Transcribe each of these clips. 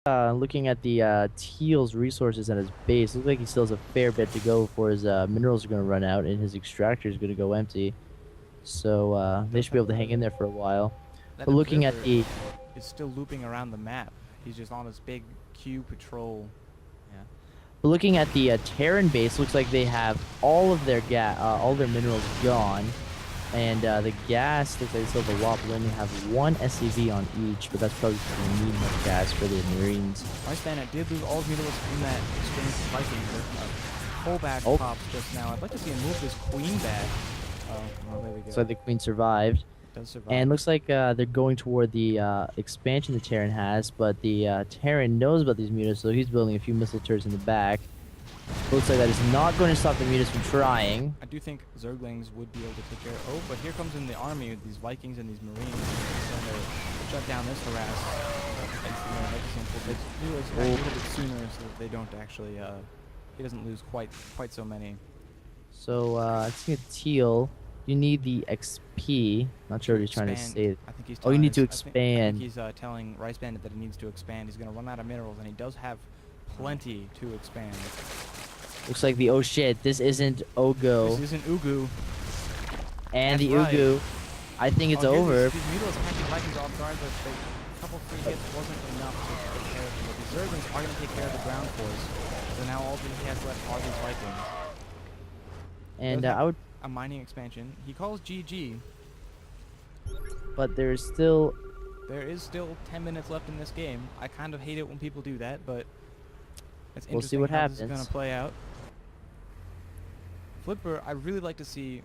Looking at the Teal's resources at his base, looks like he still has a fair bit to go before his minerals are going to run out and his extractor is going to go empty. So they should be able to hang in there for a while. That But looking at observer the is still looping around the map. He's just on his big Q patrol. yeah. But looking at the Terran base, looks like they have all of their all their minerals gone, and the gas looks like they still have a lot. But they only have one SCV on each, but that's probably because they need enough gas for the Marines. RiCeXbAnDiT did lose all his minerals in that exchange with Vikings. Full back pops just now. I'd like to see him move this queen back. Oh, well, there we go. So the Queen survived. Does survive. And looks like they're going toward the expansion the Terran has, but the Terran knows about these mutas, so he's building a few missile turrets in the back. Looks like that is not going to stop the mutas from trying. I do think Zerglings would be able to take care of... Oh, but here comes in the army with these Vikings and these Marines. Trying to shut down this harass. It's a little bit sooner so that they don't actually... he doesn't lose quite so many. So, I think a Teal, you need the XP. Not sure what he's trying to say. I think he's you need to expand. I think he's telling RiCeXbAnDiT that he needs to expand. He's going to run out of minerals, and he does have plenty to expand. Looks like the oh shit, this isn't Ogo. This isn't Ugu. And That's the right. Ugu, I think it's over. These mutas catching Vikings off guard, but a couple free hits wasn't enough to take care of them. But these Zerglings are going to take care of the ground force. So now all he has left are these Vikings. And I would... A mining expansion. He calls GG. But there's still... There is still 10 minutes left in this game. I kind of hate it when people do that, but it's we'll see interesting what how happens. this is going to play out. Flipper, I really like to see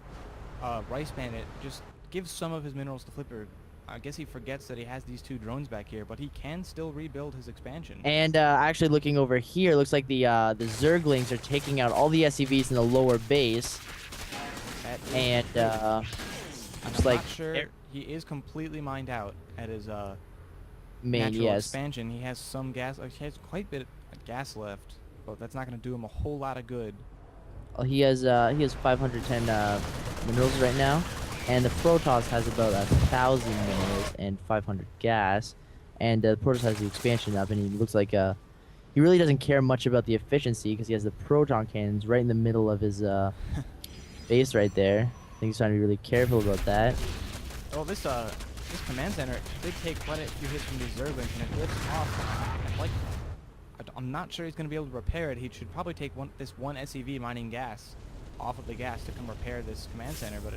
RiCeXbAnDiT just give some of his minerals to Flipper. I guess he forgets that he has these two drones back here, but he can still rebuild his expansion. And actually looking over here, looks like the Zerglings are taking out all the SCVs in the lower base. And I'm not sure he is completely mined out at his natural expansion. He has some gas. He has quite a bit of gas left, but that's not going to do him a whole lot of good. He has 510 minerals right now, and the Protoss has about 1,000 minerals and 500 gas, and the Protoss has the expansion up, and he looks like he really doesn't care much about the efficiency because he has the proton cannons right in the middle of his base right there. I think he's trying to be really careful about that. Oh, this command center did take quite a few hits from these Zerglings, and it lifts off. I'm not sure he's going to be able to repair it. He should probably take this one SCV mining gas off of the gas to come repair this command center, but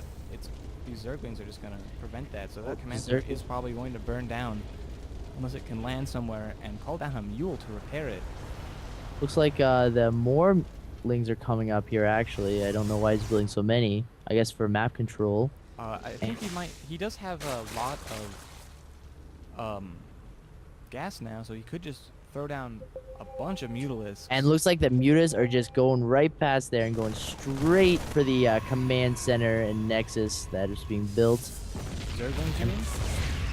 these Zerglings are just going to prevent that. So that command center is probably going to burn down unless it can land somewhere and call down a mule to repair it. Looks like the more lings are coming up here, actually. I don't know why he's building so many. I guess for map control. I think he does have a lot of gas now, so he could just throw down a bunch of mutalisks. And looks like the mutas are just going right past there and going straight for the command center and nexus that is being built. Zerglings, you mean?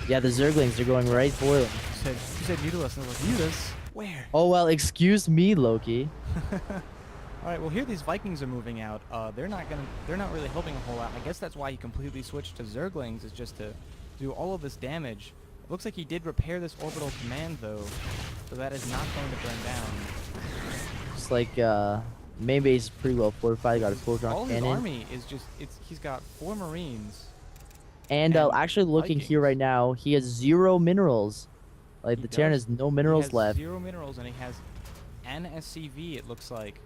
Yeah, the Zerglings are going right for them. You said mutalisks, and I was like, mutas? Where? Oh well, excuse me, Loki. All right, well here these Vikings are moving out. They're not really helping a whole lot. I guess that's why he completely switched to Zerglings, is just to do all of this damage. Looks like he did repair this orbital command though, so that is not going to burn down. It's like main base is pretty well fortified. Got a photon cannon. All his army is just he's got 4 Marines. And actually looking Vikings. here right now, he has 0 minerals. Like the Terran has no minerals left. 0 minerals, and he has an SCV. It looks like.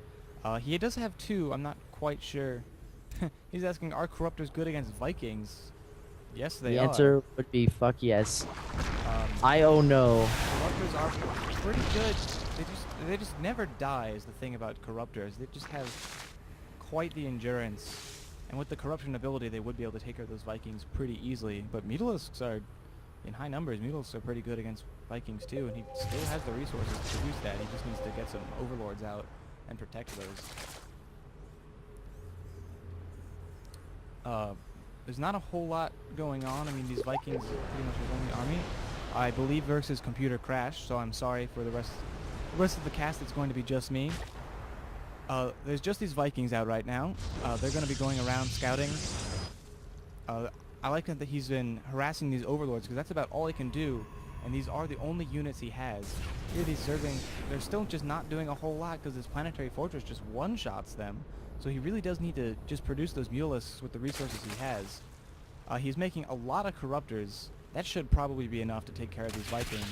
He does have 2. I'm not quite sure. He's asking, are Corruptors good against Vikings? Yes, they are. The answer would be fuck yes. I oh no. Corruptors are pretty good. They just never die is the thing about Corruptors. They just have quite the endurance. And with the corruption ability, they would be able to take care of those Vikings pretty easily. But Mutalisks are, in high numbers, Mutalisks are pretty good against Vikings too. And he still has the resources to produce that. He just needs to get some Overlords out and protect those. There's not a whole lot going on. I mean, these Vikings pretty much his only army. I believe Verx's computer crashed, so I'm sorry for the rest of the cast. It's going to be just me. There's just these Vikings out right now. They're going to be going around scouting. I like that he's been harassing these Overlords because that's about all he can do. and these are the only units he has. Here these Zerglings, they're still just not doing a whole lot because this planetary fortress just one-shots them. So he really does need to just produce those Mulisks with the resources he has. He's making a lot of Corruptors. That should probably be enough to take care of these Vikings.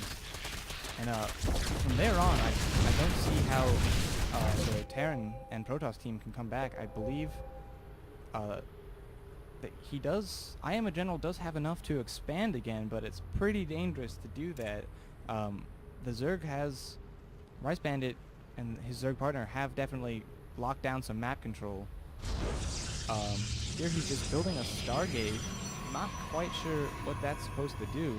And from there on, I don't see how the Terran and Protoss team can come back. I believe that he does... RiCeXbAnDiT does have enough to expand again, but it's pretty dangerous to do that. The Zerg has... RiCeXbAnDiT and his Zerg partner have definitely locked down some map control. Here he's just building a Stargate. Not quite sure what that's supposed to do.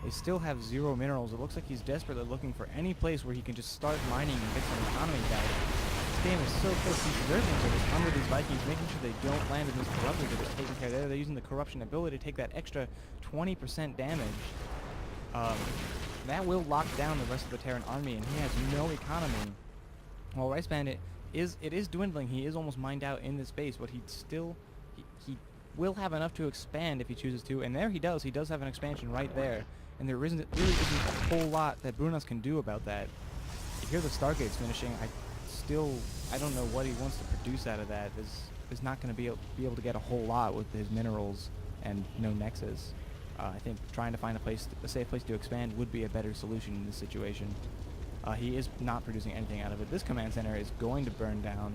They still have 0 minerals. It looks like he's desperately looking for any place where he can just start mining and get some economy back. This game is so close. These Zerglings are just under these Vikings, making sure they don't land in these Corruptors. They're just taking care of there. They're using the Corruption ability to take that extra 20% damage. That will lock down the rest of the Terran army, and he has no economy. While RiCeXbAnDiT is dwindling. He is almost mined out in this base, but he'd still... He will have enough to expand if he chooses to, and there he does. He does have an expansion right there, and there really isn't a whole lot that Brunas can do about that. You hear the Stargates finishing. I don't know what he wants to produce out of that. There's not going to be able to get a whole lot with his minerals and no Nexus. I think trying to find a safe place to expand would be a better solution in this situation. He is not producing anything out of it. This command center is going to burn down.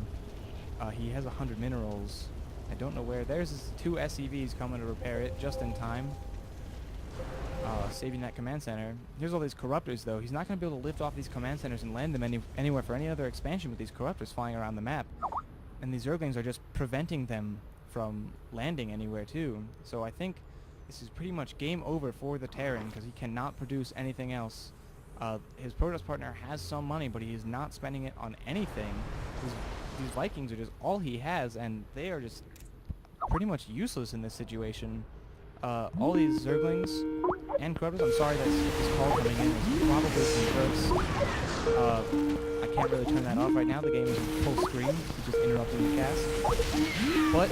He has 100 minerals. I don't know where. There's his 2 SCVs coming to repair it just in time. Saving that command center. Here's all these Corruptors, though. He's not going to be able to lift off these command centers and land them anywhere for any other expansion with these Corruptors flying around the map. And these Zerglings are just preventing them from landing anywhere, too. So I think this is pretty much game over for the Terran, because he cannot produce anything else. His Protoss partner has some money, but he is not spending it on anything. These Vikings are just all he has, and they are just pretty much useless in this situation. All these Zerglings and Corruptors, I'm sorry that this call coming in is probably some Verx. I can't really turn that off right now. The game is in full screen. It's just interrupting the cast. But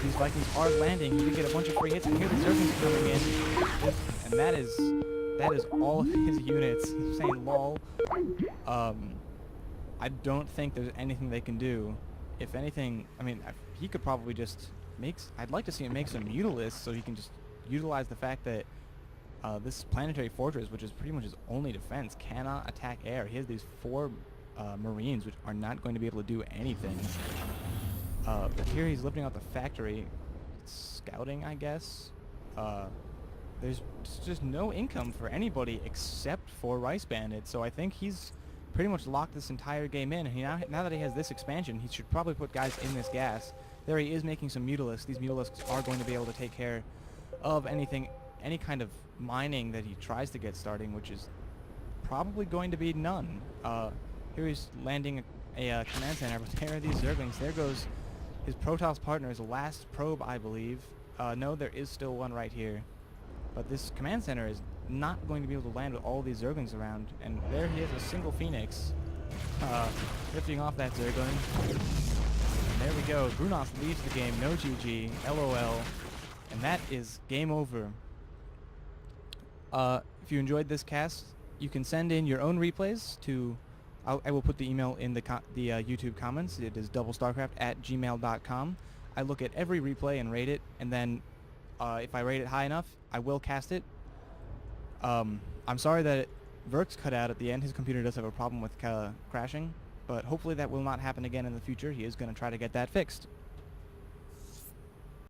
these Vikings are landing. You can get a bunch of free hits, and here the Zerglings are coming in, and that is all of his units. Saying lol. I don't think there's anything they can do. If anything, I mean, he could probably just make... I'd like to see him make some Mutilisks so he can just utilize the fact that this planetary fortress, which is pretty much his only defense, cannot attack air. He has these 4 Marines, which are not going to be able to do anything. But here he's lifting out the factory. It's scouting, I guess. There's just no income for anybody except for RiCeXbAnDiT, so I think he's pretty much locked this entire game in. And now that he has this expansion, he should probably put guys in this gas. There he is making some Mutilisks. These Mutilisks are going to be able to take care of any kind of mining that he tries to get starting, which is probably going to be none. Here he's landing a command center, but there are these Zerglings. There goes his Protoss partner's last probe, I believe. No, there is still one right here. But this command center is not going to be able to land with all these Zerglings around. And there he is, a single Phoenix, lifting off that Zergling. And there we go. Brunas leaves the game. No GG. LOL. And that is game over. If you enjoyed this cast, you can send in your own replays to... I will put the email in the YouTube comments. It is doublestarcraft@gmail.com. I look at every replay and rate it, and then if I rate it high enough, I will cast it. I'm sorry that Verx cut out at the end. His computer does have a problem with crashing, but hopefully that will not happen again in the future. He is going to try to get that fixed.